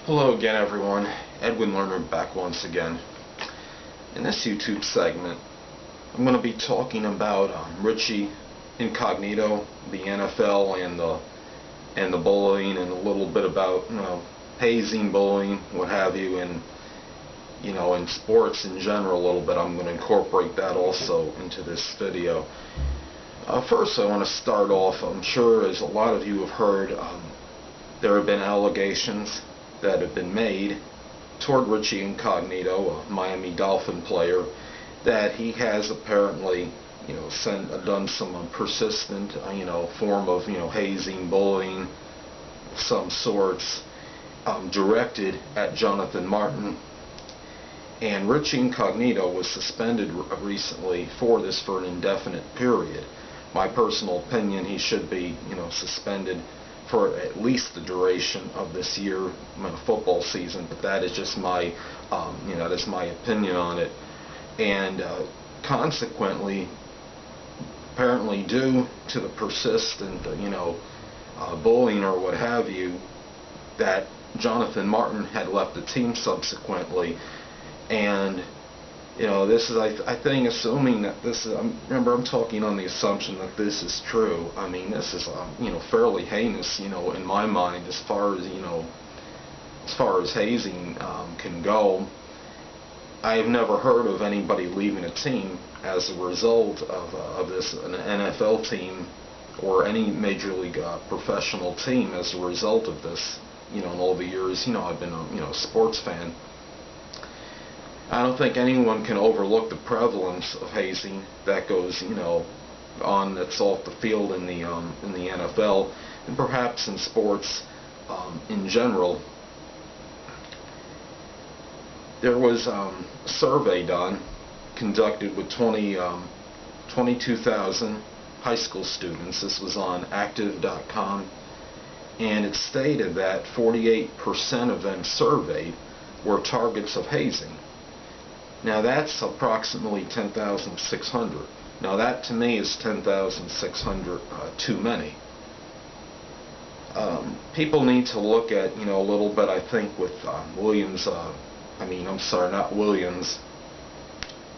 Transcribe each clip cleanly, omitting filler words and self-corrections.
Hello again, everyone. Edwin Learnard back once again. In this YouTube segment, I'm going to be talking about Richie Incognito, the NFL, and the bullying, and a little bit about hazing, bullying, what have you, and in sports in general a little bit. I'm going to incorporate that also into this video. First, I want to start off. I'm sure, as a lot of you have heard, there have been allegations that have been made toward Richie Incognito, a Miami Dolphin player, that he has apparently, done some persistent, form of, hazing, bullying of some sorts, directed at Jonathan Martin. And Richie Incognito was suspended recently for an indefinite period. My personal opinion, he should be, suspended for at least the duration of this year, football season. But that is just my, that's my opinion on it. And consequently, apparently due to the persistent, bullying or what have you, that Jonathan Martin had left the team subsequently. And this is, I think, assuming that this is, remember, I'm talking on the assumption that this is true. I mean, this is, fairly heinous, in my mind, as far as hazing can go. I've never heard of anybody leaving a team as a result of this, an NFL team or any major league professional team as a result of this. In all the years, I've been a sports fan. I don't think anyone can overlook the prevalence of hazing that goes, on, that's off the field in the NFL, and perhaps in sports in general. There was a survey conducted with 22,000 high school students. This was on active.com, and it stated that 48% of them surveyed were targets of hazing. Now that's approximately 10,600. Now that to me is 10,600 too many. People need to look at, a little bit, I think, with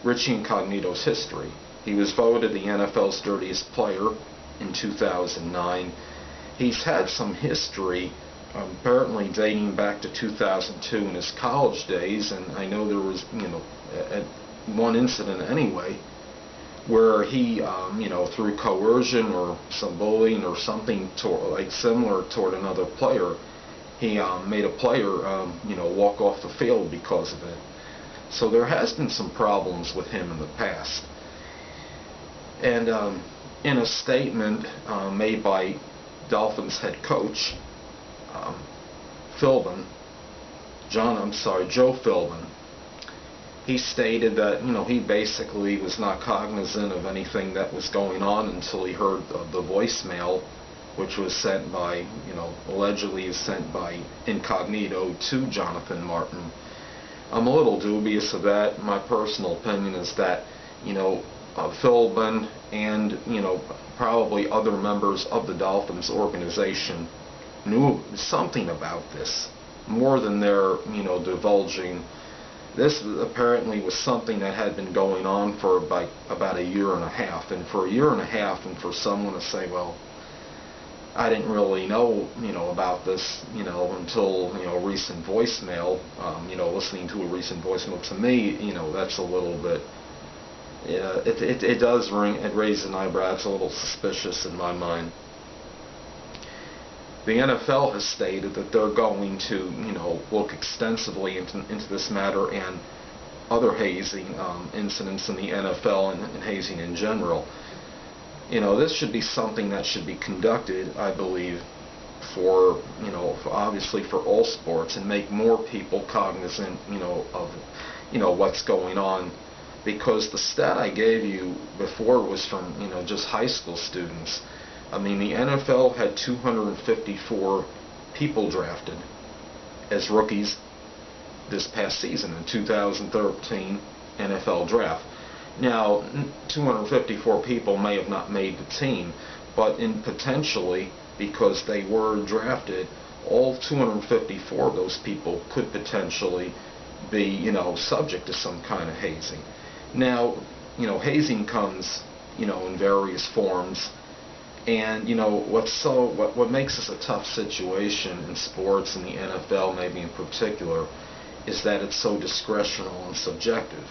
Richie Incognito's history. He was voted the NFL's dirtiest player in 2009. He's had some history, apparently dating back to 2002 in his college days, and I know there was, one incident anyway, where he, through coercion or some bullying or something similar toward another player, he made a player, walk off the field because of it. So there has been some problems with him in the past. And in a statement made by Dolphins head coach Philbin, Joe Philbin, he stated that he basically was not cognizant of anything that was going on until he heard the voicemail, which was sent by, allegedly sent by Incognito to Jonathan Martin. I'm a little dubious of that. My personal opinion is that, Philbin and, probably other members of the Dolphins organization knew something about this, more than they're, divulging. This apparently was something that had been going on for about a year and a half. And for a year and a half, and for someone to say, well, I didn't really know, about this, until, recent voicemail, listening to a recent voicemail, to me, that's a little bit, it does raise an eyebrow. It's a little suspicious in my mind. The NFL has stated that they're going to, look extensively into this matter and other hazing incidents in the NFL and hazing in general. This should be something that should be conducted, I believe, for, obviously for all sports, and make more people cognizant, of, what's going on. Because the stat I gave you before was from, just high school students. I mean, the NFL had 254 people drafted as rookies this past season in 2013 NFL draft. Now, 254 people may have not made the team, but potentially, because they were drafted, all 254 of those people could potentially be, subject to some kind of hazing. Now, hazing comes, in various forms, and what makes this a tough situation in sports, and the NFL maybe in particular, is that it's so discretional and subjective.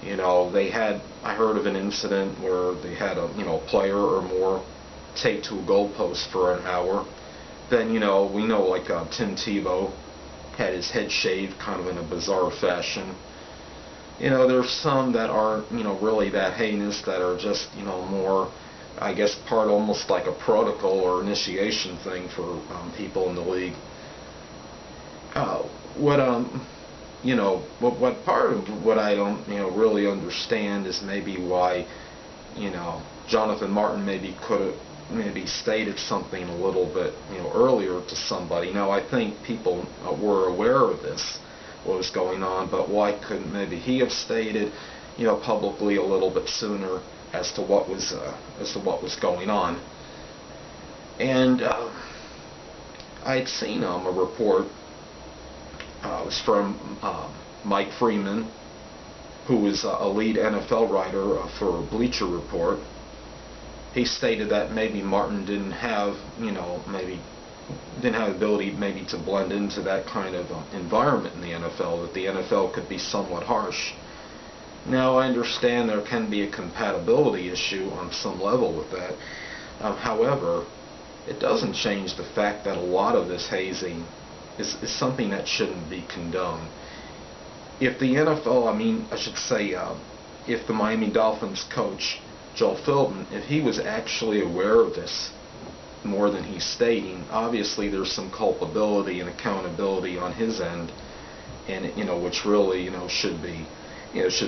I heard of an incident where they had a player or more taped to a goalpost for an hour. Then, we know like Tim Tebow had his head shaved kind of in a bizarre fashion. There's some that aren't, really that heinous, that are just, more, I guess, part almost like a protocol or initiation thing for people in the league. What part of what I don't, really understand is maybe why, Jonathan Martin maybe could have stated something a little bit, earlier to somebody. Now, I think people were aware of this, what was going on, but why couldn't maybe he have stated, publicly a little bit sooner as to what was going on? And I'd seen a report. It was from Mike Freeman, who was a lead NFL writer for Bleacher Report. He stated that maybe Martin didn't have, the ability maybe to blend into that kind of environment in the NFL, that the NFL could be somewhat harsh. Now, I understand there can be a compatibility issue on some level with that. However, it doesn't change the fact that a lot of this hazing is something that shouldn't be condoned. If the NFL, if the Miami Dolphins coach, Joe Philbin, if he was actually aware of this more than he's stating, obviously there's some culpability and accountability on his end, and which really should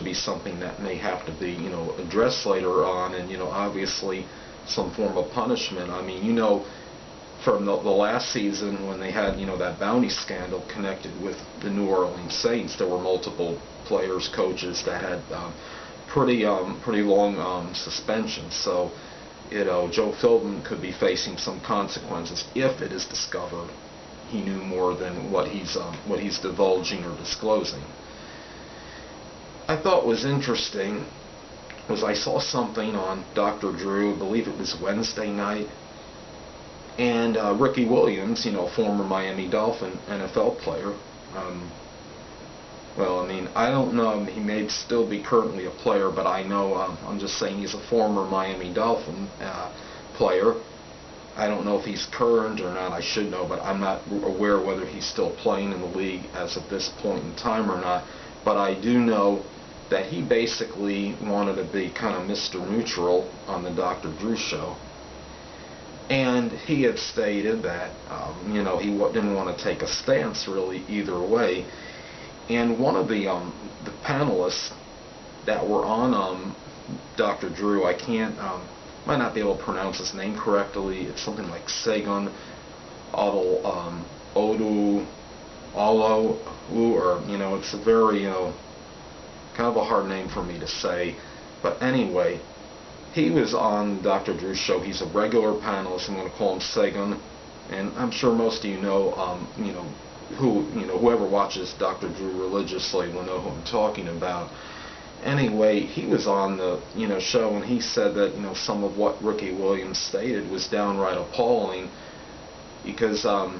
be something that may have to be addressed later on, and obviously some form of punishment. From the last season when they had that bounty scandal connected with the New Orleans Saints, there were multiple players, coaches that had pretty long suspensions. So Joe Philbin could be facing some consequences if it is discovered he knew more than what he's divulging or disclosing. I thought was interesting was I saw something on Dr. Drew, I believe it was Wednesday night, and Ricky Williams, former Miami Dolphin NFL player. I don't know, he may still be currently a player, but I know, I'm just saying he's a former Miami Dolphin player. I don't know if he's current or not, I should know, but I'm not aware whether he's still playing in the league as of this point in time or not. But I do know that he basically wanted to be kind of Mr. Neutral on the Dr. Drew show. And he had stated that, he didn't want to take a stance really either way. And one of the panelists that were on Dr. Drew, I might not be able to pronounce his name correctly. It's something like Segun Odu Olo, or it's a very kind of a hard name for me to say. But anyway, he was on Dr. Drew's show. He's a regular panelist. I'm going to call him Segun, and I'm sure most of whoever watches Dr. Drew religiously will know who I'm talking about. Anyway, he was on the show, and he said that some of what Ricky Williams stated was downright appalling, because and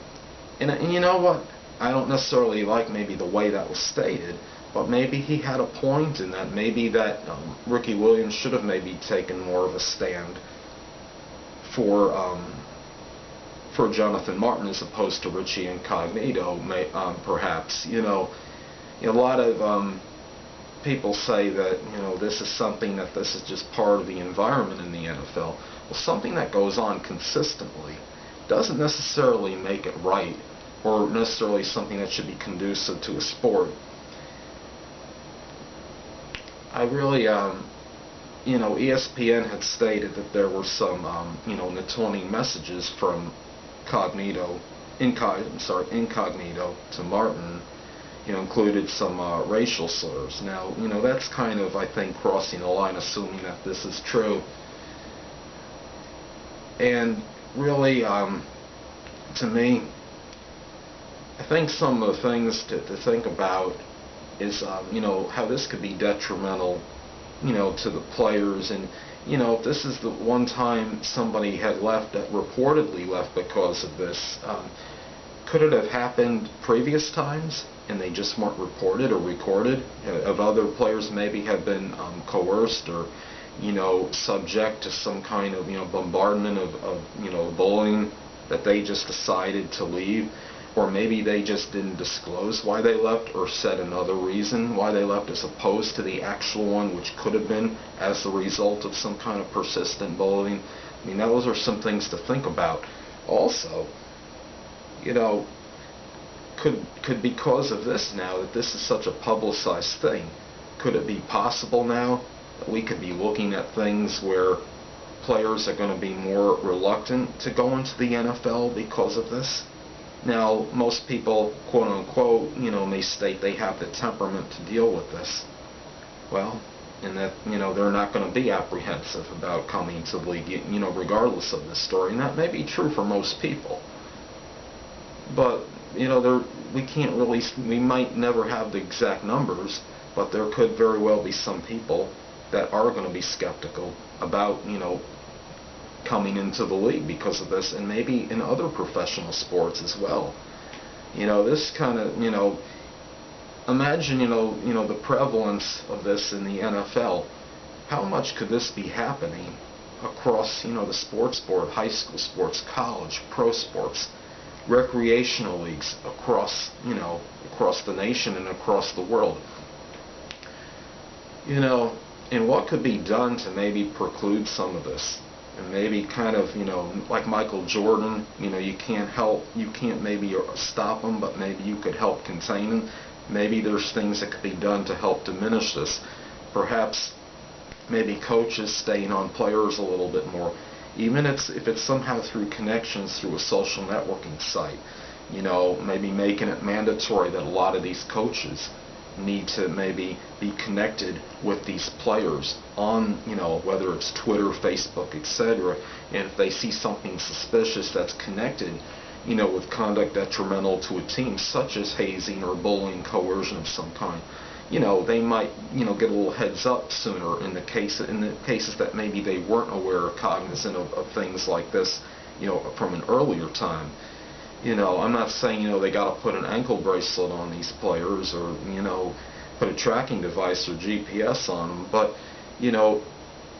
you know what, I don't necessarily like maybe the way that was stated, but maybe he had a point in that. Maybe that Ricky Williams should have maybe taken more of a stand for Jonathan Martin as opposed to Richie Incognito, perhaps. A lot of people say that this is something this is just part of the environment in the NFL. Well, something that goes on consistently doesn't necessarily make it right, or necessarily something that should be conducive to a sport. I really, ESPN had stated that there were some, Netonian messages from Incognito to Martin, included some racial slurs. Now, that's kind of, I think, crossing the line, assuming that this is true. And really, to me, I think some of the things to think about is, how this could be detrimental, to the players. And, if this is the one time somebody had left, that reportedly left because of this, could it have happened previous times and they just weren't reported or recorded? Of other players maybe have been coerced or, subject to some kind of, bombardment of bullying, that they just decided to leave? Or maybe they just didn't disclose why they left, or said another reason why they left as opposed to the actual one, which could have been as a result of some kind of persistent bullying. I mean, those are some things to think about. Also, could because of this, now that this is such a publicized thing, could it be possible now that we could be looking at things where players are going to be more reluctant to go into the NFL because of this? Now, most people, quote unquote, may state they have the temperament to deal with this. Well, and that, they're not going to be apprehensive about coming to the league, regardless of this story. And that may be true for most people. But, we can't really, we might never have the exact numbers, but there could very well be some people that are going to be skeptical about, coming into the league because of this, and maybe in other professional sports as well. This kind of, imagine, the prevalence of this in the NFL. How much could this be happening across, the sports board, high school sports, college, pro sports, recreational leagues across, across the nation and across the world? And what could be done to maybe preclude some of this? And maybe kind of, like Michael Jordan, you can't maybe stop him, but maybe you could help contain him. Maybe there's things that could be done to help diminish this. Perhaps maybe coaches staying on players a little bit more, even if it's somehow through connections through a social networking site. Maybe making it mandatory that a lot of these coaches need to maybe be connected with these players on, whether it's Twitter, Facebook, etc. And if they see something suspicious that's connected, with conduct detrimental to a team, such as hazing or bullying, coercion of some kind, they might, get a little heads up sooner in the cases that maybe they weren't aware or cognizant of things like this, from an earlier time. I'm not saying, they got to put an ankle bracelet on these players or, put a tracking device or GPS on them, but,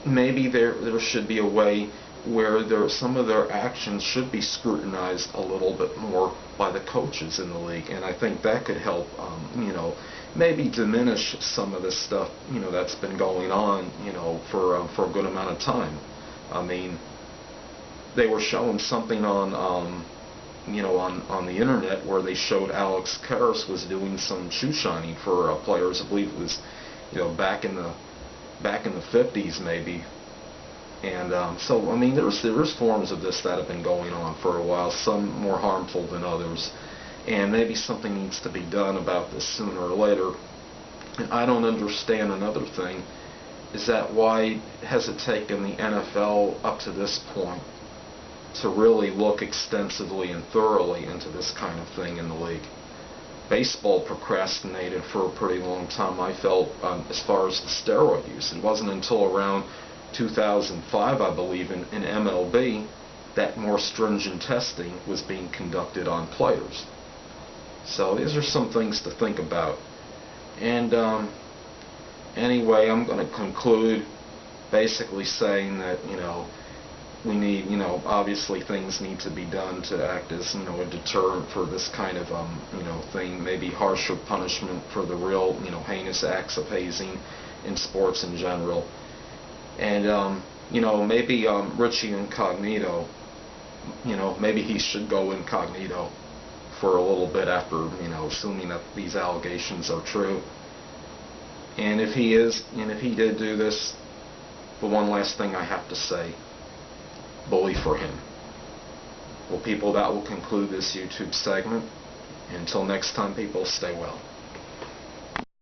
maybe there should be a way where some of their actions should be scrutinized a little bit more by the coaches in the league, and I think that could help, maybe diminish some of this stuff, that's been going on, for a good amount of time. I mean, they were showing something on the internet where they showed Alex Karras was doing some shoe shining for players. I believe it was, back in the 50s maybe. And so I mean, there's forms of this that have been going on for a while. Some more harmful than others, and maybe something needs to be done about this sooner or later. And I don't understand another thing, is that why has it taken the NFL up to this point to really look extensively and thoroughly into this kind of thing in the league? Baseball procrastinated for a pretty long time, I felt, as far as the steroid use. It wasn't until around 2005, I believe, in MLB, that more stringent testing was being conducted on players. So these are some things to think about. And anyway, I'm going to conclude basically saying that, we need, obviously things need to be done to act as, a deterrent for this kind of, thing. Maybe harsher punishment for the real, heinous acts of hazing in sports in general. And, maybe Richie Incognito, maybe he should go incognito for a little bit after, assuming that these allegations are true. And if he did do this, the one last thing I have to say, bully for him. Well, people, that will conclude this YouTube segment. Until next time, people, stay well.